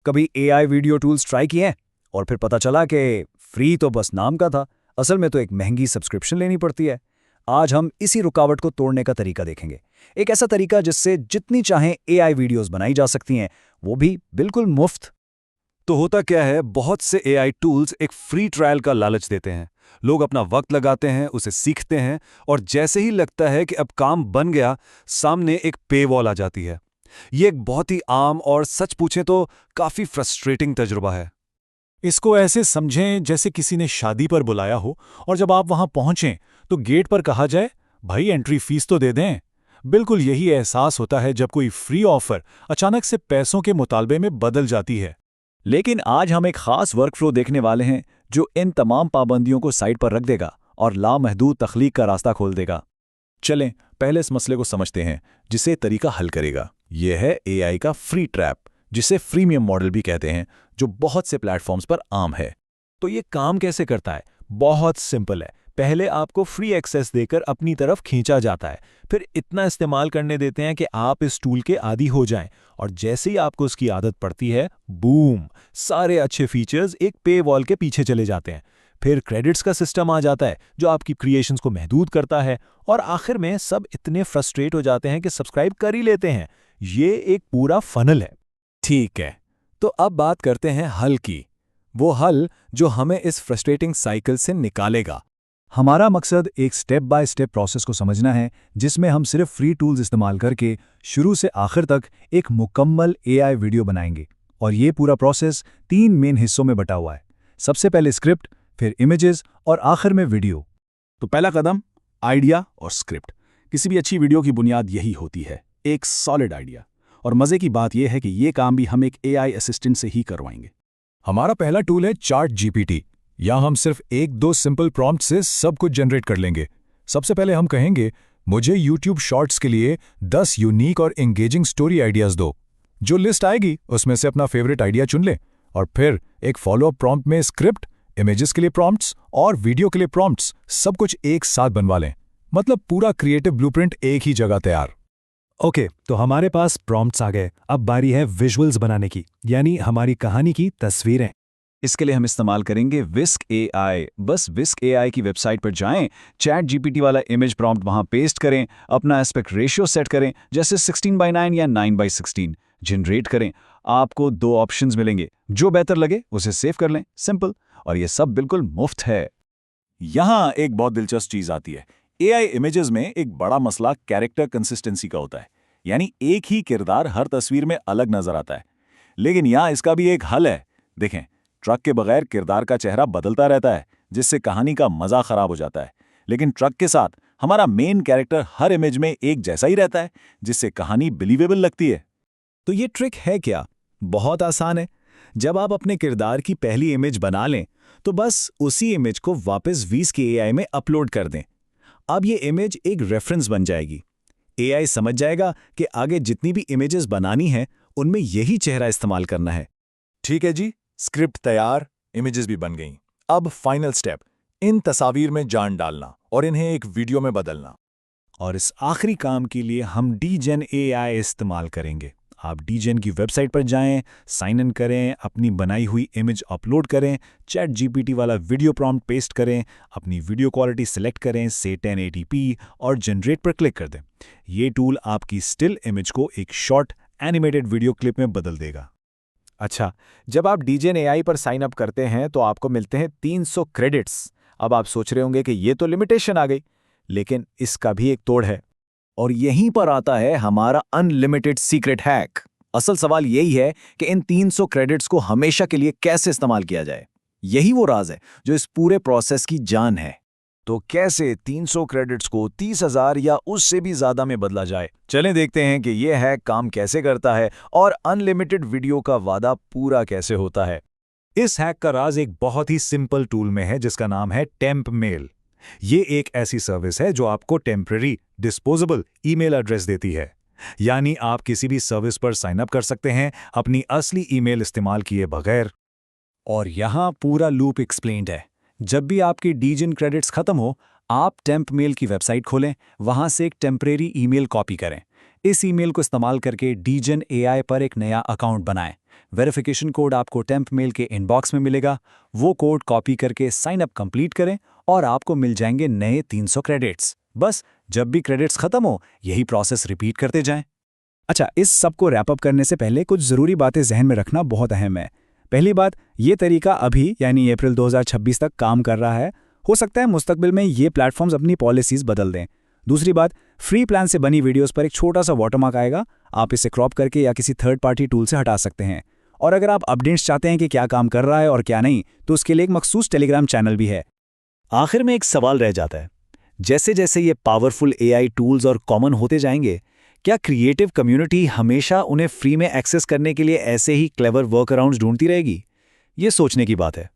कभी AI video tools try किए हैं और फिर पता चला कि फ्री तो बस नाम का था, असल में तो एक महंगी सब्सक्रिप्शन लेनी पड़ती है। आज हम इसी रुकावट को तोड़ने का तरीका देखेंगे, एक ऐसा तरीका जिससे जितनी चाहें एआई वीडियोस बनाई जा सकती हैं, वो भी बिल्कुल मुफ्त। तो होता क्या है, बहुत से एआई टूल्स एक फ्री ट्रायल का लालच देते हैं। लोग अपना वक्त लगाते हैं, उसे सीखते हैं, और जैसे ही लगता है कि अब काम बन गया, सामने एक पे वॉल आ जाती है। ये एक बहुत ही आम और सच पूछें तो काफी फ्रस्ट्रेटिंग तजुर्बा है। इसको ऐसे समझें जैसे किसी ने शादी पर बुलाया हो और जब आप वहां पहुंचें तो गेट पर कहा जाए, भाई एंट्री फीस तो दे दें। बिल्कुल यही एहसास होता है जब कोई फ्री ऑफर अचानक से पैसों के मुतालबे में बदल जाती है। लेकिन आज हम एक खास वर्कफ्लो देखने वाले हैं जो इन तमाम पाबंदियों को साइड पर रख देगा और लामहदूद तख्लीक का रास्ता खोल देगा। चलें पहले इस मसले को समझते हैं जिसे तरीका हल करेगा। यह है एआई का फ्री ट्रैप, जिसे फ्रीमियम मॉडल भी कहते हैं, जो बहुत से प्लेटफॉर्म्स पर आम है। तो ये काम कैसे करता है? बहुत सिंपल है। पहले आपको फ्री एक्सेस देकर अपनी तरफ खींचा जाता है, फिर इतना इस्तेमाल करने देते हैं कि आप इस टूल के आदी हो जाएं, और जैसे ही आपको उसकी आदत पड़ती है, बूम, सारे अच्छे फीचर्स एक पे वॉल के पीछे चले जाते हैं। फिर क्रेडिट्स का सिस्टम आ जाता है जो आपकी क्रिएशंस को महदूद करता है, और आखिर में सब इतने फ्रस्ट्रेट हो जाते हैं कि सब्सक्राइब कर ही लेते हैं। ये एक पूरा फनल है। ठीक है, तो अब बात करते हैं हल की। वो हल जो हमें इस फ्रस्ट्रेटिंग साइकिल से निकालेगा। हमारा मकसद एक स्टेप बाय स्टेप प्रोसेस को समझना है, जिसमें हम सिर्फ फ्री टूल्स इस्तेमाल करके शुरू से आखिर तक एक मुकम्मल एआई वीडियो बनाएंगे। और ये पूरा प्रोसेस 3 मेन हिस्सों में बटा हुआ है। सबसे पहले स्क्रिप्ट, फिर इमेजेस और आखिर में वीडियो। तो पहला कदम, आइडिया और स्क्रिप्ट। किसी भी अच्छी वीडियो की बुनियाद यही होती है, एक सॉलिड आइडिया। और मजे की बात यह है कि ये काम भी हम एक एआई असिस्टेंट से ही करवाएंगे। हमारा पहला टूल है चार्ट जीपीटी। यहाँ हम सिर्फ 1-2 सिंपल प्रॉम्प्ट से सब कुछ जनरेट कर लेंगे। सबसे पहले हम कहेंगे, मुझे यूट्यूब शॉर्ट्स के लिए 10 यूनिक और एंगेजिंग स्टोरी आइडियाज दो। जो लिस्ट आएगी उसमें से अपना फेवरेट आइडिया चुन ले, और फिर एक फॉलोअप प्रॉम्प्ट में स्क्रिप्ट, इमेजेस के लिए प्रॉम्प्ट्स और वीडियो के लिए प्रॉम्प्ट्स सब कुछ एक साथ बनवा लें। मतलब पूरा क्रिएटिव ब्लूप्रिंट एक ही जगह तैयार। ओके, तो हमारे पास प्रॉम्प्ट्स आ गए। अब बारी है विजुअल्स बनाने की, यानी हमारी कहानी की तस्वीरें। इसके लिए हम इस्तेमाल करेंगे विस्क एआई। बस विस्क एआई की वेबसाइट पर जाएं, चैट जीपीटी वाला इमेज प्रॉम्प्ट वहां पेस्ट करें, अपना एस्पेक्ट रेशियो सेट करें, जैसे 16:9 या 9:16, जनरेट करें। आपको 2 ऑप्शंस मिलेंगे, जो बेहतर लगे उसे सेव कर लें। सिंपल, और ये सब बिल्कुल मुफ्त है। यहाँ एक बहुत दिलचस्प चीज आती है। एआई इमेजेस में एक बड़ा मसला कैरेक्टर कंसिस्टेंसी का होता है, यानी एक ही किरदार हर तस्वीर में अलग नजर आता है। लेकिन यहाँ इसका भी एक हल है। देखें, ट्रक के बगैर किरदार का चेहरा बदलता रहता है, जिससे कहानी का मजा खराब हो जाता है। लेकिन ट्रक के साथ हमारा मेन कैरेक्टर हर इमेज में एक जैसा ही रहता है, जिससे कहानी बिलीवेबल लगती है। तो ये ट्रिक है क्या? बहुत आसान है। जब आप अपने किरदार की पहली इमेज बना लें, तो बस उसी इमेज को वापस विस्क एआई में अपलोड कर दें। अब ये इमेज एक रेफरेंस बन जाएगी। एआई समझ जाएगा कि आगे जितनी भी इमेजेस बनानी है, उनमें यही चेहरा इस्तेमाल करना है। ठीक है जी, स्क्रिप्ट तैयार, इमेजेस भी बन गईं। अब फाइनल स्टेप, इन तस्वीर में जान डालना और इन्हें एक वीडियो में बदलना। और इस आखिरी काम के लिए हम डीजेन एआई इस्तेमाल करेंगे। आप डीजेन की वेबसाइट पर जाएं, साइन इन करें, अपनी बनाई हुई इमेज अपलोड करें, चैट जीपीटी वाला वीडियो प्रॉम्प्ट पेस्ट करें, अपनी वीडियो क्वालिटी सेलेक्ट करें, से 1080p, और जनरेट पर क्लिक कर दें। ये टूल आपकी स्टिल इमेज को एक शॉर्ट एनिमेटेड वीडियो क्लिप में बदल देगा। अच्छा, जब आप डीजेन एआई पर साइन अप करते हैं तो आपको मिलते हैं 300 क्रेडिट्स। अब आप सोच रहे होंगे कि ये तो लिमिटेशन आ गई, लेकिन इसका भी एक तोड़ है। और यहीं पर आता है हमारा अनलिमिटेड सीक्रेट हैक। असल सवाल यही है कि इन 300 क्रेडिट्स को हमेशा के लिए कैसे इस्तेमाल किया जाए। यही वो राज है जो इस पूरे प्रोसेस की जान है। तो कैसे 300 क्रेडिट्स को 30,000 या उससे भी ज्यादा में बदला जाए? चलें देखते हैं कि यह हैक काम कैसे करता है और अनलिमिटेड वीडियो का वादा पूरा कैसे होता है। इस हैक का राज एक बहुत ही सिंपल टूल में है, जिसका नाम है टेम्प मेल। ये एक ऐसी सर्विस है जो आपको टेम्परेरी डिस्पोजेबल ईमेल एड्रेस देती है। यानी आप किसी भी सर्विस पर साइन अप कर सकते हैं अपनी असली ईमेल इस्तेमाल किए बगैर। और यहाँ पूरा लूप एक्सप्लेन्ड है। जब भी आपकी डीजेन क्रेडिट्स खत्म हो, आप टेम्प मेल की वेबसाइट खोलें, वहां से एक टेम्परेरी ईमेल कॉपी करें। इस ईमेल को इस्तेमाल करके डीजेन एआई पर एक नया अकाउंट बनाएं। वेरिफिकेशन कोड आपको टेम्प मेल के इनबॉक्स में मिलेगा। वो कोड कॉपी करके साइन अप कंप्लीट करें और आपको मिल जाएंगे नए 300 क्रेडिट्स। बस जब भी क्रेडिट्स खत्म हो यही प्रोसेस रिपीट करते जाएं। अच्छा, इस सब को रैप अप करने से पहले कुछ ज़रूरी बातें जहन में रखना बहुत अहम है। पहली बात, ये तरीका अभी यानी अप्रैल 2026 तक काम कर रहा है। हो सकता है मुस्तकबिल में ये प्लेटफॉर्म्स अपनी पॉलिसीज़ बदल दें। दूसरी बात, फ्री प्लान से बनी वीडियोस पर एक छोटा सा वाटरमार्क आएगा, आप इसे क्रॉप करके या किसी थर्ड पार्टी टूल से हटा सकते हैं। और अगर आप अपडेट्स चाहते हैं कि क्या काम कर रहा है और क्या नहीं, तो उसके लिए एक मखसूस टेलीग्राम चैनल भी है। आखिर में एक सवाल रह जाता है, जैसे जैसे ये पावरफुल एआई टूल्स और कॉमन होते जाएंगे, क्या क्रिएटिव कम्युनिटी हमेशा उन्हें फ्री में एक्सेस करने के लिए ऐसे ही क्लेवर वर्कअराउंड्स ढूंढती रहेगी? ये सोचने की बात है।